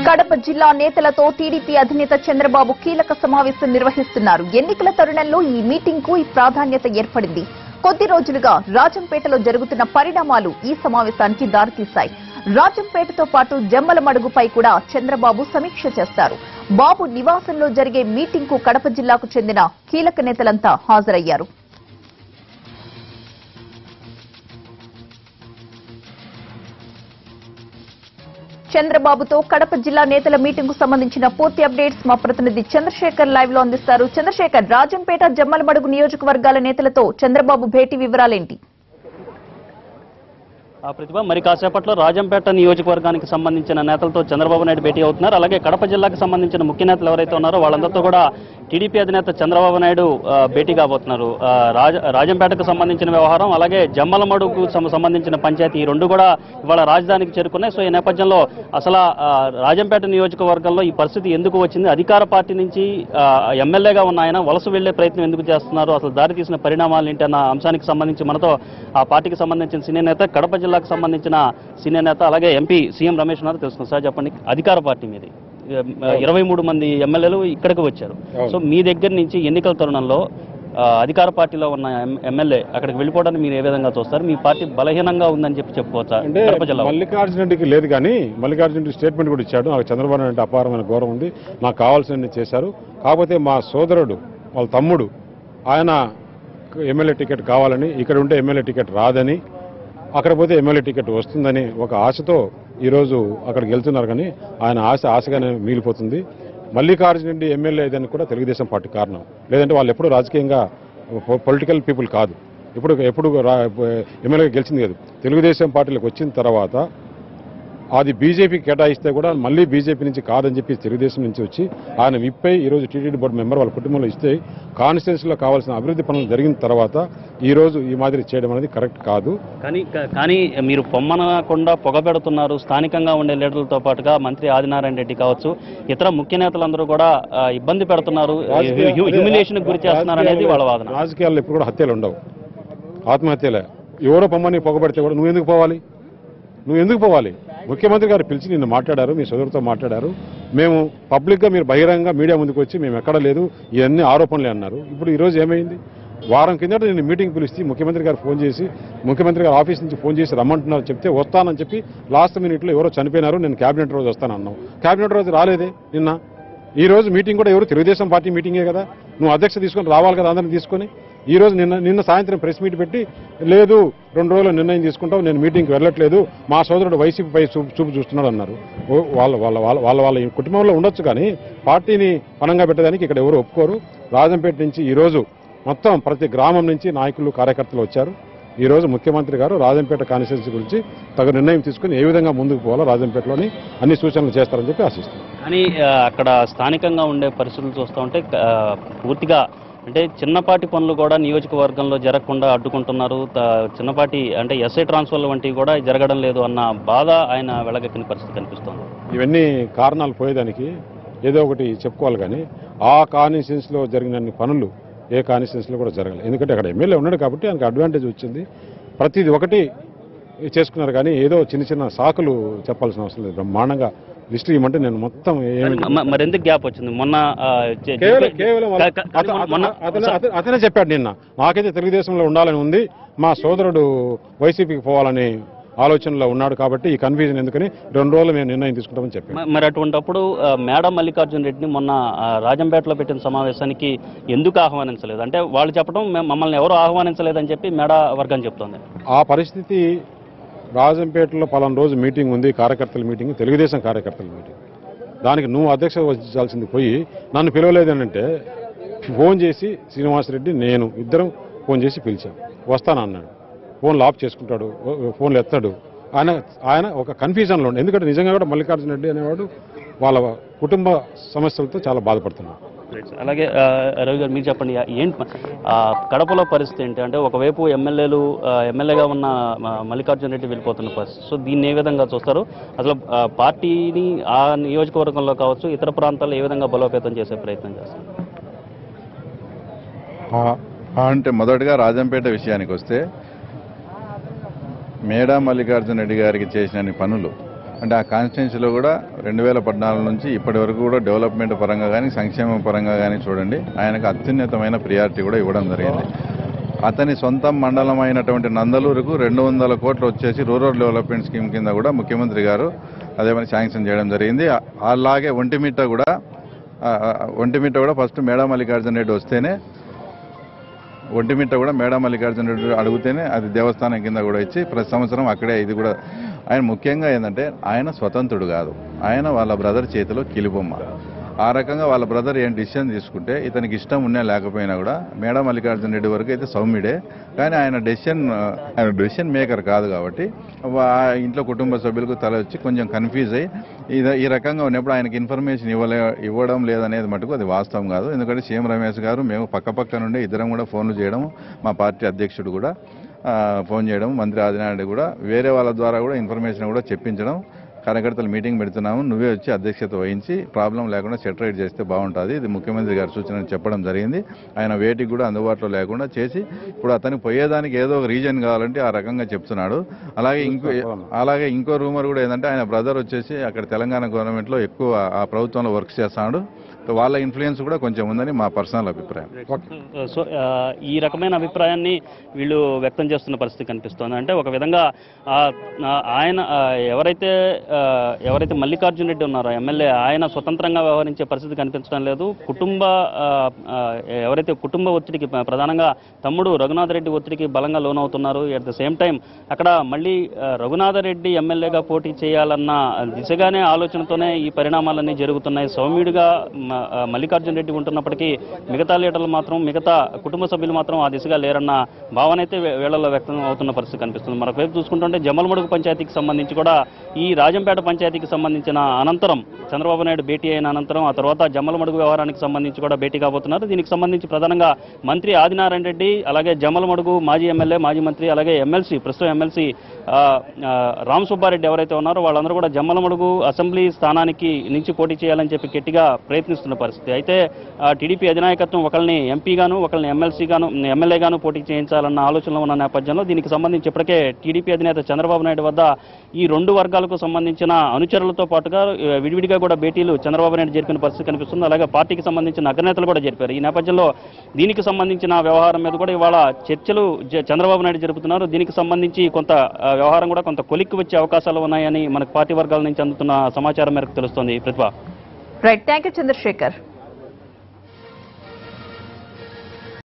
కడప జిల్లా నేతలతో టీడీపీ అధినేత చంద్రబాబు కీలక సమావేశం నిర్వహిస్తున్నారు. ఎన్నికల తరుణంలో ఈ మీటింగ్ కు ప్రాధాన్యత ఏర్పడింది. కొద్ది రోజులుగా రాజంపేటలో జరుగుతున్న పరిణామాలు ఈ సమావేశానికి దారితీశాయి. రాజంపేటతో పాటు జమ్మలమడుగుపై కూడా చంద్రబాబు సమీక్ష చేస్తారు. బాబు నివాసంలో జరిగే మీటింగ్ కు కడప జిల్లాకు చెందిన కీలక నేతలంతా హాజరయ్యారు. చంద్రబాబుతో కడప జిల్లా నేతల మీటింగ్ కు సంబంధించిన పూర్తి అప్డేట్స్ మా ప్రతినిధి చంద్రశేఖర్ లైవ్ లో అందిస్తారు. చంద్రశేఖర్, రాజంపేట జమ్మలమడుగు నియోజకవర్గాల నేతలతో చంద్రబాబు భేటీ వివరాలేంటి? ప్రతిభ, మరి కాసేపట్లో రాజంపేట నియోజకవర్గానికి సంబంధించిన నేతలతో చంద్రబాబు నాయుడు భేటీ అవుతున్నారు. అలాగే కడప జిల్లాకు సంబంధించిన ముఖ్య నేతలు ఎవరైతే ఉన్నారో వాళ్ళందరితో కూడా టీడీపీ అధినేత చంద్రబాబు నాయుడు భేటీ కాబోతున్నారు. రాజంపేటకు సంబంధించిన వ్యవహారం, అలాగే జమ్మలమడుగుకు సంబంధించిన పంచాయతీ, ఈ రెండు కూడా ఇవాళ రాజధానికి చేరుకున్నాయి. సో ఈ నేపథ్యంలో అసలు రాజంపేట నియోజకవర్గంలో ఈ పరిస్థితి ఎందుకు వచ్చింది, అధికార పార్టీ నుంచి ఎమ్మెల్యేగా ఉన్న ఆయన వలస వెళ్లే ప్రయత్నం ఎందుకు చేస్తున్నారు, అసలు దారి తీసిన పరిణామాలు ఏంటి అన్న అంశానికి సంబంధించి మనతో ఆ పార్టీకి సంబంధించిన సీనియర్ నేత, కడప జిల్లాకు సంబంధించిన సీనియర్ నేత, అలాగే ఎంపీ సీఎం రమేష్ ఉన్నారు. తెలుసుకుంది సార్, చెప్పండి. అధికార పార్టీ మీది 23 మంది ఎమ్మెల్యేలు ఇక్కడికి వచ్చారు. సో మీ దగ్గర నుంచి ఎన్నికల తరుణంలో అధికార పార్టీలో ఉన్న ఎమ్మెల్యే అక్కడికి వెళ్ళిపోవడానికి మీరు ఏ విధంగా చూస్తారు? మీ పార్టీ బలహీనంగా ఉందని చెప్పుకోవచ్చా? మల్లికార్జున రెడ్డికి లేదు, కానీ మల్లికార్జున రెడ్డి స్టేట్మెంట్ కూడా ఇచ్చాడు. నాకు చంద్రబాబు నాయుడు అపారమైన గౌరవం ఉంది, నాకు కావాల్సినవి చేశారు. కాకపోతే మా సోదరుడు వాళ్ళ తమ్ముడు ఆయన ఎమ్మెల్యే టికెట్ కావాలని, ఇక్కడ ఉంటే ఎమ్మెల్యే టికెట్ రాదని, అక్కడ పోతే ఎమ్మెల్యే టికెట్ వస్తుందని ఒక ఆశతో ఈరోజు అక్కడికి వెళ్తున్నారు. కానీ ఆయన ఆశగానే మిగిలిపోతుంది. మల్లికార్జున రెడ్డి ఎమ్మెల్యే ఏదని కూడా తెలుగుదేశం పార్టీ కారణం. లేదంటే వాళ్ళు ఎప్పుడు రాజకీయంగా పొలిటికల్ పీపుల్ కాదు, ఎప్పుడు ఎమ్మెల్యేగా గెలిచింది కాదు. తెలుగుదేశం పార్టీలకు వచ్చిన తర్వాత అది బీజేపీకి కేటాయిస్తే కూడా మళ్ళీ బీజేపీ నుంచి కాదని చెప్పి తెలుగుదేశం నుంచి వచ్చి ఆయన విప్పై ఈరోజు టీటీడీ బోర్డు మెంబర్ వాళ్ళ కుటుంబంలో ఇస్తే కాన్స్టిట్యున్సీలో కావాల్సిన అభివృద్ధి పనులు జరిగిన తర్వాత ఈరోజు ఈ మాదిరి చేయడం అనేది కరెక్ట్ కాదు. కానీ మీరు పొమ్మనకుండా పొగబెడుతున్నారు. స్థానికంగా ఉండే లీడర్లతో పాటుగా మంత్రి ఆదినారాయణ రెడ్డి కావచ్చు, ఇతర ముఖ్య నేతలందరూ కూడా ఇబ్బంది పెడుతున్నారు, హ్యూమిలేషన్ గురి చేస్తున్నారు అనేది వాళ్ళ వాదన. రాజకీయాల్లో ఎప్పుడు కూడా హత్యలు ఉండవు, ఆత్మహత్యలే. ఎవరో పొమ్మని పొగబెడితే కూడా నువ్వు ఎందుకు పోవాలి? ముఖ్యమంత్రి గారు పిలిచి నిన్ను మాట్లాడారు, మీ సోదరుతో మాట్లాడారు. మేము పబ్లిక్గా మీరు బహిరంగ మీడియా ముందుకు వచ్చి మేము ఎక్కడ లేదు, ఇవన్నీ ఆరోపణలే అన్నారు. ఇప్పుడు ఈరోజు ఏమైంది? వారం కిందట నేను మీటింగ్ పిలిచి ముఖ్యమంత్రి గారు ఫోన్ చేసి, ముఖ్యమంత్రి గారు ఆఫీస్ నుంచి ఫోన్ చేసి రమ్మంటున్నారు, చెప్తే వస్తానని చెప్పి లాస్ట్ మినిట్లో ఎవరో చనిపోయినారు, నేను క్యాబినెట్ రోజు వస్తానన్నావు. క్యాబినెట్ రోజు రాలేదే. ఈ రోజు మీటింగ్ కూడా ఎవరు తెలుగుదేశం పార్టీ మీటింగే కదా, నువ్వు అధ్యక్ష తీసుకొని రావాలి కదా అందరిని తీసుకొని. ఈ రోజు నిన్న సాయంత్రం ప్రెస్ మీట్ పెట్టి లేదు 2 రోజులు నిర్ణయం తీసుకుంటాం, నేను మీటింగ్కి వెళ్ళట్లేదు, మా సోదరుడు వైసీపీపై చూపు చూస్తున్నాడు అన్నారు. వాళ్ళ కుటుంబంలో ఉండొచ్చు, కానీ పార్టీని పనంగా పెట్టడానికి ఇక్కడ ఎవరు ఒప్పుకోరు. రాజంపేట నుంచి ఈరోజు మొత్తం ప్రతి గ్రామం నుంచి నాయకులు కార్యకర్తలు వచ్చారు. ఈరోజు ముఖ్యమంత్రి గారు రాజంపేట కాన్స్టిట్యున్సీ గురించి తగు నిర్ణయం తీసుకుని ఏ విధంగా ముందుకు పోవాలో రాజంపేటలోని అన్ని సూచనలు చేస్తారని చెప్పి ఆశిస్తున్నాం. కానీ అక్కడ స్థానికంగా ఉండే పరిస్థితులు చూస్తూ ఉంటే పూర్తిగా అంటే చిన్నపాటి పనులు కూడా నియోజకవర్గంలో జరగకుండా అడ్డుకుంటున్నారు. చిన్నపాటి అంటే ఎస్ఐ ట్రాన్స్ఫర్లు వంటివి కూడా జరగడం లేదు అన్న బాధ ఆయన వెళ్లగక్కిన పరిస్థితి కనిపిస్తుంది. ఇవన్నీ కారణాలు పోయేదానికి ఏదో ఒకటి చెప్పుకోవాలి, కానీ ఆ కాన్స్టిట్యున్సీలో జరిగిన పనులు ఏ కాన్స్టిట్యున్సీలో కూడా జరగాలి. ఎందుకంటే అక్కడ ఎమ్మెల్యే ఉన్నాడు కాబట్టి ఆయనకు అడ్వాంటేజ్ వచ్చింది. ప్రతిది ఒకటి చేసుకున్నారు, కానీ ఏదో చిన్న సాకులు చెప్పాల్సిన అవసరం లేదు. బ్రహ్మాండంగా లిస్ట్ ఇవ్వమంటే నేను మొత్తం మరి ఎందుకు గ్యాప్ వచ్చింది? మొన్న కేవలం అతనే చెప్పాడు నిన్న, నాకైతే తెలుగుదేశంలో ఉండాలని ఉంది, మా సోదరుడు వైసీపీకి పోవాలని ఆలోచనలో ఉన్నాడు, కాబట్టి ఈ కన్ఫ్యూజన్ ఎందుకని 2 రోజులు మేము నిర్ణయం తీసుకుంటామని చెప్పాను. మరి అటువంటిప్పుడు మేడం మల్లికార్జున రెడ్డిని మొన్న రాజంపేటలో పెట్టిన సమావేశానికి ఎందుకు ఆహ్వానించలేదు? అంటే వాళ్ళు చెప్పడం మమ్మల్ని ఎవరు ఆహ్వానించలేదని చెప్పి మేడా వర్గం చెప్తోంది. ఆ పరిస్థితి రాజంపేటలో పలానా రోజు మీటింగ్ ఉంది, కార్యకర్తల మీటింగ్, తెలుగుదేశం కార్యకర్తల మీటింగ్, దానికి నువ్వు అధ్యక్ష వహించాల్సింది పోయి నన్ను పిలవలేదని అంటే ఫోన్ చేసి శ్రీనివాసరెడ్డి నేను ఇద్దరం ఫోన్ చేసి పిలిచాం, వస్తానన్నాడు. ఫోన్లు ఆఫ్ చేసుకుంటాడు, ఫోన్లు ఎత్తాడు. ఆయన ఒక కన్ఫ్యూజన్లో ఉండి, ఎందుకంటే నిజంగా కూడా మల్లికార్జున రెడ్డి అనేవాడు వాళ్ళ కుటుంబ సమస్యలతో చాలా బాధపడుతున్నాడు. అలాగే రవి గారు మీరు చెప్పండి, ఏంటి కడపలో పరిస్థితి ఏంటి? అంటే ఒకవైపు ఎమ్మెల్యేగా ఉన్న మల్లికార్జున రెడ్డి వెళ్ళిపోతున్న పరిస్థితి, సో దీన్ని ఏ విధంగా చూస్తారు? అసలు పార్టీని ఆ నియోజకవర్గంలో కావచ్చు ఇతర ప్రాంతాల్లో ఏ విధంగా బలోపేతం చేసే ప్రయత్నం చేస్తారు? అంటే మొదటగా రాజంపేట విషయానికి వస్తే మేడా మల్లికార్జున రెడ్డి గారికి చేసిన పనులు అంటే ఆ కాన్స్టిట్యున్సీలో కూడా 2014 నుంచి ఇప్పటి వరకు కూడా డెవలప్మెంట్ పరంగా కానీ సంక్షేమ పరంగా కానీ చూడండి ఆయనకు అత్యున్నతమైన ప్రియారిటీ కూడా ఇవ్వడం జరిగింది. అతని సొంత మండలం అయినటువంటి నందలూరుకు 200 కోట్లు వచ్చేసి రూరల్ డెవలప్మెంట్ స్కీమ్ కింద కూడా ముఖ్యమంత్రి గారు అదేమని శాంక్షన్ చేయడం జరిగింది. అలాగే ఒంటిమిట్ట కూడా ఫస్ట్ మేడా మల్లికార్జున రెడ్డి వస్తేనే ఒంటిమిట్ట కూడా మేడా మల్లికార్జున రెడ్డి అడిగితేనే అది దేవస్థానం కింద కూడా ఇచ్చి ప్రతి సంవత్సరం అక్కడే ఇది కూడా ఆయన ముఖ్యంగా ఏంటంటే ఆయన స్వతంత్రుడు కాదు, ఆయన వాళ్ళ బ్రదర్ చేతిలో కిలిబొమ్మ. ఆ రకంగా వాళ్ళ బ్రదర్ ఏం డిసిషన్ తీసుకుంటే ఇతనికి ఇష్టం ఉన్నా లేకపోయినా కూడా మేడా మల్లికార్జున రెడ్డి వరకు అయితే సౌమ్యుడే, కానీ ఆయన డెసిషన్ మేకర్ కాదు కాబట్టి ఇంట్లో కుటుంబ సభ్యులకు తల వచ్చి కొంచెం కన్ఫ్యూజ్ అయ్యి ఈ రకంగా ఉన్నప్పుడు ఆయనకి ఇన్ఫర్మేషన్ ఇవ్వడం లేదనేది మటుకు అది వాస్తవం కాదు. ఎందుకంటే సీఎం రమేష్ గారు మేము పక్క నుండి ఇద్దరం కూడా ఫోన్లు చేయడం, మా పార్టీ అధ్యక్షుడు కూడా ఫోన్ చేయడం, మంత్రి ఆదినాయుడు కూడా వేరే వాళ్ళ ద్వారా కూడా ఇన్ఫర్మేషన్ కూడా చెప్పించడం, కార్యకర్తలు మీటింగ్ పెడుతున్నాము, నువ్వే వచ్చి అధ్యక్షత వహించి ప్రాబ్లం లేకుండా సెటరేట్ చేస్తే బాగుంటుంది, ఇది ముఖ్యమంత్రి గారి సూచన చెప్పడం జరిగింది. ఆయన వేటికి కూడా అందుబాటులో లేకుండా చేసి ఇప్పుడు అతనికి పోయేదానికి ఏదో ఒక రీజన్ కావాలంటే ఆ రకంగా చెప్తున్నాడు. అలాగే ఇంకో రూమర్ కూడా ఏంటంటే ఆయన బ్రదర్ వచ్చేసి అక్కడ తెలంగాణ గవర్నమెంట్లో ఎక్కువ ఆ ప్రభుత్వంలో వర్క్ చేస్తున్నాడు, వాళ్ళ ఇన్ఫ్లుయెన్స్ కూడా కొంచెం ఉందని మా పర్సనల్ అభిప్రాయం. సో ఈ రకమైన అభిప్రాయాన్ని వీళ్ళు వ్యక్తం చేస్తున్న పరిస్థితి కనిపిస్తోంది. అంటే ఒక విధంగా ఆయన ఎవరైతే మల్లికార్జున రెడ్డి ఉన్నారో ఎమ్మెల్యే, ఆయన స్వతంత్రంగా వ్యవహరించే పరిస్థితి కనిపించడం లేదు. ఎవరైతే కుటుంబ ఒత్తిడికి, ప్రధానంగా తమ్ముడు రఘునాథ్ రెడ్డి ఒత్తిడికి బలంగా లోనవుతున్నారు. ఎట్ ద సేమ్ టైం అక్కడ మళ్ళీ రఘునాథ్ రెడ్డి ఎమ్మెల్యేగా పోటీ చేయాలన్న దిశగానే ఆలోచనతోనే ఈ పరిణామాలన్నీ జరుగుతున్నాయి. సౌమ్యుడిగా మల్లికార్జున రెడ్డి ఉంటున్నప్పటికీ మిగతా లీడర్లు మాత్రం, మిగతా కుటుంబ సభ్యులు మాత్రం ఆ దిశగా లేరన్న భావన అయితే వేళల్లో వ్యక్తం అవుతున్న పరిస్థితి కనిపిస్తుంది. మరొకవైపు చూసుకుంటుంటే జమ్మలమడుగు పంచాయతీకి సంబంధించి కూడా ఈ రాజంపేట పంచాయతీకి సంబంధించిన అనంతరం చంద్రబాబు నాయుడు భేటీ అయిన అనంతరం ఆ తర్వాత జమ్మలమడుగు వ్యవహారానికి సంబంధించి కూడా భేటీ కాబోతున్నారు. దీనికి సంబంధించి ప్రధానంగా మంత్రి ఆదినారాయణ రెడ్డి, అలాగే జమ్మలమడుగు మాజీ ఎమ్మెల్యే, మాజీ మంత్రి, అలాగే ప్రస్తుతం ఎమ్మెల్సీ రామ్ సుబ్బారెడ్డి ఎవరైతే ఉన్నారో వాళ్ళందరూ కూడా జమ్మలమడుగు అసెంబ్లీ స్థానానికి నుంచి పోటీ చేయాలని చెప్పి గట్టిగా ప్రయత్నిస్తున్న పరిస్థితి. అయితే టీడీపీ అధినాయకత్వం ఒకరిని ఎంపీగాను, ఒకరిని ఎమ్మెల్యేగాను పోటీ చేయించాలన్న ఆలోచనలో ఉన్న నేపథ్యంలో దీనికి సంబంధించి ఇప్పటికే టీడీపీ అధినేత చంద్రబాబు నాయుడు వద్ద ఈ రెండు వర్గాలకు సంబంధించిన అనుచరులతో పాటుగా విడివిడిగా కూడా భేటీలు చంద్రబాబు నాయుడు జరిపిన పరిస్థితి కనిపిస్తుంది. అలాగే పార్టీకి సంబంధించిన అగ్రనేతలు కూడా జరిపారు. ఈ నేపథ్యంలో దీనికి సంబంధించిన వ్యవహారం మీద కూడా ఇవాళ చర్చలు చంద్రబాబు నాయుడు జరుపుతున్నారు. దీనికి సంబంధించి కొంత వ్యవహారం కూడా కొంత కొలిక్కి వచ్చే అవకాశాలు ఉన్నాయని మనకు పార్టీ వర్గాల నుంచి అందుతున్న సమాచారం మేరకు తెలుస్తోంది. Pratibha. Right, thank you Chandrasekhar.